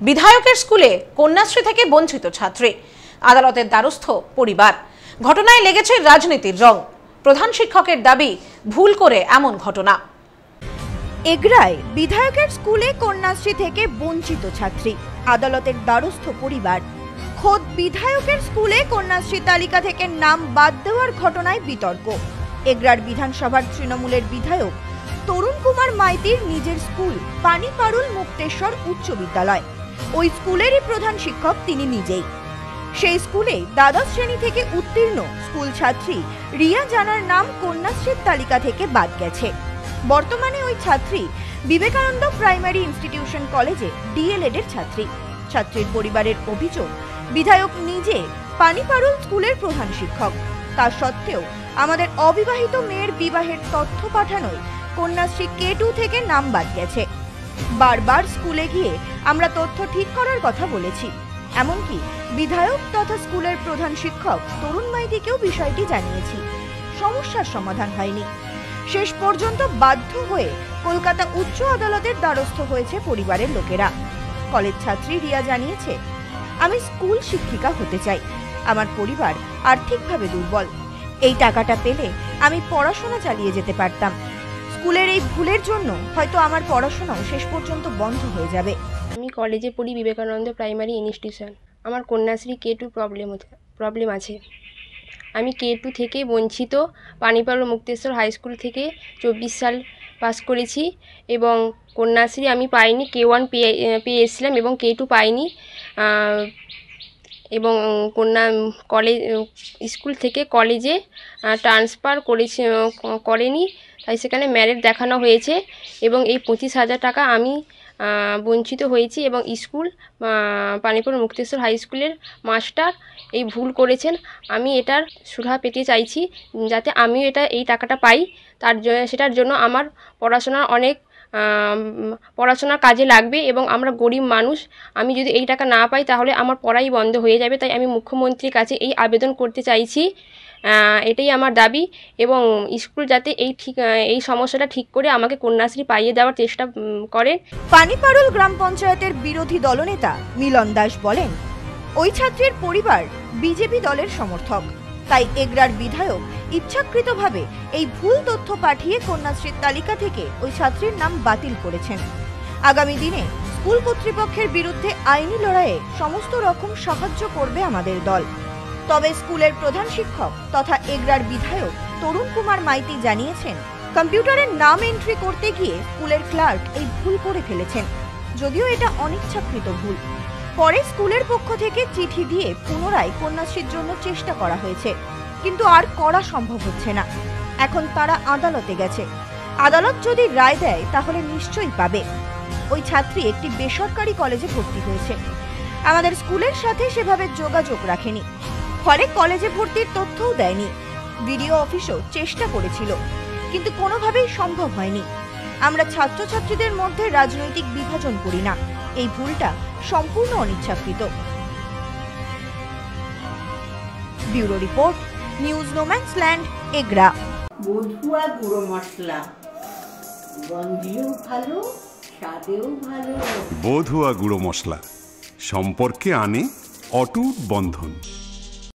বিধায়কের স্কুলে কন্যাশ্রী থেকে বঞ্চিত ছাত্রী, আদালতের দ্বারস্থ পরিবার। ঘটনায় লেগেছে রাজনীতির রং। প্রধান শিক্ষকের দাবি, ভুল করে এমন ঘটনা। এগরায় বিধায়কের স্কুলে কন্যাশ্রী থেকে বঞ্চিত ছাত্রী, আদালতের দ্বারস্থ পরিবার। খোদ বিধায়কের স্কুলে কন্যাশ্রী তালিকা থেকে নাম বাদ দেওয়ার ঘটনায় বিতর্ক। এগরার বিধানসভার তৃণমূলের বিধায়ক তরুণ কুমার মাইতির নিজের স্কুল পানিপারুল মুক্তেশ্বর উচ্চ বিদ্যালয়। ওই স্কুলেরই প্রধান শিক্ষক তিনি নিজেই। সেই স্কুলে দ্বাদশ শ্রেণী থেকে উত্তীর্ণ স্কুল ছাত্রী রিয়া জানার নাম কন্যাশ্রীর তালিকা থেকে বাদ গেছে। বর্তমানে ওই ছাত্রী বিবেকানন্দ প্রাইমারি ইনস্টিটিউশন কলেজে ডিএলএড এর ছাত্রী। ছাত্রীর পরিবারের অভিযোগ, বিধায়ক নিজে পানিপারুল স্কুলের প্রধান শিক্ষক, তা সত্ত্বেও আমাদের অবিবাহিত মেয়ের বিবাহের তথ্য পাঠানোয় কন্যাশ্রী K2 থেকে নাম বাদ গেছে। বারবার স্কুলে গিয়ে আমরা তথ্য ঠিক করার কথা বলেছি, এমনকি বিধায়ক তথা স্কুলের প্রধান শিক্ষক তরুণ মাইতিকেও বিষয়টি জানিয়েছি। সমস্যার সমাধান হয়নি। শেষ পর্যন্ত বাধ্য হয়ে কলকাতা উচ্চ আদালতের দ্বারস্থ হয়েছে পরিবারের লোকেরা। কলেজ ছাত্রী রিয়া জানিয়েছে, আমি স্কুল শিক্ষিকা হতে চাই। আমার পরিবার আর্থিকভাবে দুর্বল। এই টাকাটা পেলে আমি পড়াশোনা চালিয়ে যেতে পারতাম। স্কুলের এই ভুলের জন্য হয়তো আমার পড়াশোনাও শেষ পর্যন্ত বন্ধ হয়ে যাবে। আমি কলেজে পড়ি বিবেকানন্দ প্রাইমারি ইনস্টিটিউশন। আমার কন্যাশ্রী K2 প্রবলেম আছে। আমি K2 থেকে বঞ্চিত। পানিপারুল মুক্তেশ্বর হাই স্কুল থেকে 24 সাল পাস করেছি এবং কন্যাশ্রী আমি পাইনি। K1 পেয়ে এসেছিলাম এবং K2 পাইনি। এবং কলেজ স্কুল থেকে কলেজে ট্রান্সফার করেনি, তাই সেখানে ম্যারিট দেখানো হয়েছে এবং এই 25,000 টাকা আমি বঞ্চিত হয়েছি। এবং স্কুল পানিপারুল মুক্তেশ্বর হাই স্কুলের মাস্টার এই ভুল করেছেন। আমি এটার সুরাহা পেতে চাইছি, যাতে আমিও এই টাকাটা পাই। সেটার জন্য আমার পড়াশোনার কাজে লাগবে এবং আমরা গরিব মানুষ। আমি যদি এই টাকা না পাই তাহলে আমার পড়াই বন্ধ হয়ে যাবে। তাই আমি মুখ্যমন্ত্রীর কাছে এই আবেদন করতে চাইছি। এটাই আমার দাবি এবং স্কুল যাতে এই সমস্যাটা ঠিক করে আমাকে কন্যাশ্রী পাইয়ে দেওয়ার চেষ্টা করেন। পানিপারুল গ্রাম পঞ্চায়েতের বিরোধী দলনেতা মিলন দাস বলেন, ওই ছাত্রীর পরিবার বিজেপি দলের সমর্থক, তাই এগরার বিধায়ক ইচ্ছাকৃতভাবে এই ভুল তথ্য পাঠিয়ে কন্যাশ্রীর তালিকা থেকে ওই ছাত্রীর নাম বাতিল করেছেন। আগামী দিনে স্কুল কর্তৃপক্ষের বিরুদ্ধে আইনি লড়াইয়ে সমস্ত রকম সাহায্য করবে আমাদের দল। তবে স্কুলের প্রধান শিক্ষক তথা এগরার বিধায়ক তরুণ কুমার মাইতি জানিয়েছেন, কম্পিউটারের নাম এন্ট্রি করতে গিয়ে স্কুলের ক্লার্ক এই ভুল করে ফেলেছেন। যদিও এটা অনিচ্ছাকৃত ভুল, পরে স্কুলের পক্ষ থেকে চিঠি দিয়ে পুনরায় কন্যাশ্রীর জন্য চেষ্টা করা হয়েছে, কিন্তু আর করা সম্ভব হচ্ছে না। এখন তারা আদালতে গেছে। আদালত যদি রায় দেয় তাহলে নিশ্চয়ই পাবে। ওই ছাত্রী একটি বেসরকারি কলেজে ভর্তি হয়েছে। আমাদের স্কুলের সাথে সেভাবে যোগাযোগ রাখেনি, ফলে কলেজে ভর্তির তথ্যও দেয়নি। বিডিও অফিসও চেষ্টা করেছিল, কিন্তু কোনোভাবেই সম্ভব হয়নি। আমরা ছাত্রছাত্রীদের মধ্যে রাজনৈতিক বিভাজন করি না। এই ভুলটা সম্পূর্ণ অনিচ্ছাকৃত। Bureau report, news no man's land, Egra. বধুয়া গুঁড়ো মশলা, গন্ধেও ভালো, স্বাদেও ভালো। বধুয়া গুঁড়ো মশলা সম্পর্কে আনে অটুট বন্ধন।